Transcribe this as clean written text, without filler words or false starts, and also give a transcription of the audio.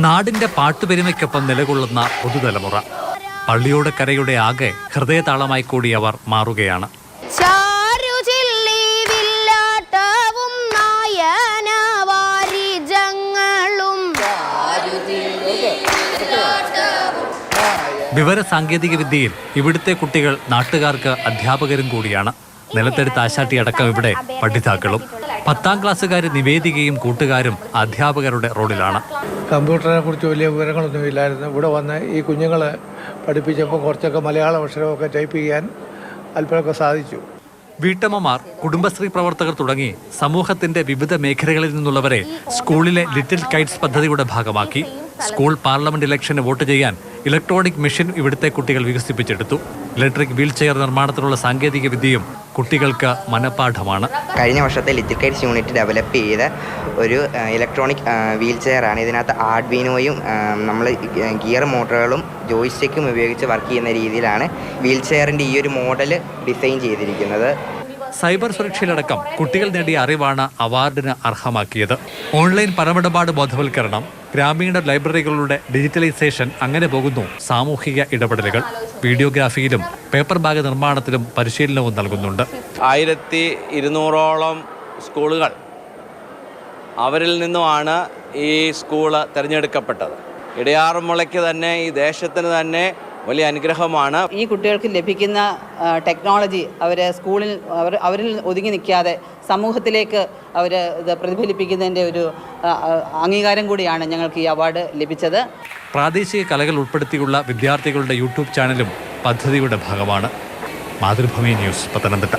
നാടിന്റെ പാട്ടുപെരുമയ്ക്കൊപ്പം നിലകൊള്ളുന്ന പുതുതലമുറ. പള്ളിയോട് കരയുടെ ആകെ ഹൃദയതാളമായി കൂടി അവർ മാറുകയാണ്. വിവര സാങ്കേതിക വിദ്യയിൽ ഇവിടുത്തെ കുട്ടികൾ നാട്ടുകാർക്ക് അധ്യാപകരും കൂടിയാണ്. നിലത്തെടുത്ത് ആശാട്ടി അടക്കം ഇവിടെ പഠിതാക്കളും. 10ാം ക്ലാസ്സുകാർ നിവേദികയും കൂട്ടുകാരും അധ്യാപകരുടെ റോളിലാണ്. കമ്പ്യൂട്ടറിനെ കുറിച്ച് വലിയ വിവരങ്ങളൊന്നും ഇല്ലായിരുന്നു. ഇവിടെ വന്ന് ഈ കുഞ്ഞുങ്ങളെ പഠിപ്പിച്ചപ്പോൾ കുറച്ചൊക്കെ മലയാള അക്ഷരമൊക്കെ ടൈപ്പ് ചെയ്യാൻ അല്പമൊക്കെ സാധിച്ചു. വീട്ടമ്മമാർ, കുടുംബശ്രീ പ്രവർത്തകർ തുടങ്ങി സമൂഹത്തിന്റെ വിവിധ മേഖലകളിൽ നിന്നുള്ളവരെ സ്കൂളിലെ ലിറ്റിൽ കൈറ്റ്സ് പദ്ധതിയുടെ ഭാഗമാക്കി. സ്കൂൾ പാർലമെന്റ് ഇലക്ഷന് വോട്ട് ചെയ്യാൻ ഇലക്ട്രോണിക് മെഷീൻ ഇവിടുത്തെ കുട്ടികൾ വികസിപ്പിച്ചെടുത്തു. ഇലക്ട്രിക് വീൽ ചെയർ നിർമ്മാണത്തിനുള്ള സാങ്കേതിക വിദ്യയും കുട്ടികൾക്ക് മനഃപാഠമാണ്. കഴിഞ്ഞ വർഷത്തെ ലിറ്റിൽ കൈറ്റ്സ് യൂണിറ്റ് ഡെവലപ്പ് ചെയ്ത ഒരു ഇലക്ട്രോണിക് വീൽ ചെയറാണ്. ഇതിനകത്ത് ആർഡിനോയും നമ്മൾ ഗിയർ മോട്ടറുകളും ജോയ്സ്റ്റിക്കും ഉപയോഗിച്ച് വർക്ക് ചെയ്യുന്ന രീതിയിലാണ് വീൽ ചെയറിൻ്റെ ഈ ഒരു മോഡൽ ഡിസൈൻ ചെയ്തിരിക്കുന്നത്. സൈബർ സുരക്ഷയിലടക്കം കുട്ടികൾ നേടിയ അറിവാണ് അവാർഡിന് അർഹമാക്കിയത്. ഓൺലൈൻ പണമിടപാട് ബോധവൽക്കരണം, ഗ്രാമീണ ലൈബ്രറികളുടെ ഡിജിറ്റലൈസേഷൻ, അങ്ങനെ പോകുന്നു സാമൂഹിക ഇടപെടലുകൾ. വീഡിയോഗ്രാഫിയിലും പേപ്പർ ബാഗ് നിർമ്മാണത്തിലും പരിശീലനവും നൽകുന്നുണ്ട്. 1200ഓളം സ്കൂളുകൾ, അവരിൽ നിന്നുമാണ് ഈ സ്കൂള് തിരഞ്ഞെടുക്കപ്പെട്ടത്. ഇടയാറുമുളയ്ക്ക് തന്നെ, ഈ ദേശത്തിന് തന്നെ വലിയ അനുഗ്രഹമാണ്. ഈ കുട്ടികൾക്ക് ലഭിക്കുന്ന ടെക്നോളജി അവരിൽ ഒതുങ്ങി നിൽക്കാതെ സമൂഹത്തിലേക്ക് ഇത് പ്രതിഫലിപ്പിക്കുന്നതിൻ്റെ ഒരു അംഗീകാരം കൂടിയാണ് ഞങ്ങൾക്ക് ഈ അവാർഡ് ലഭിച്ചത്. പ്രാദേശിക കലകൾ ഉൾപ്പെടുത്തിയുള്ള വിദ്യാർത്ഥികളുടെ യൂട്യൂബ് ചാനലും പദ്ധതിയുടെ ഭാഗമാണ്. മാതൃഭൂമി ന്യൂസ്, പത്തനംതിട്ട.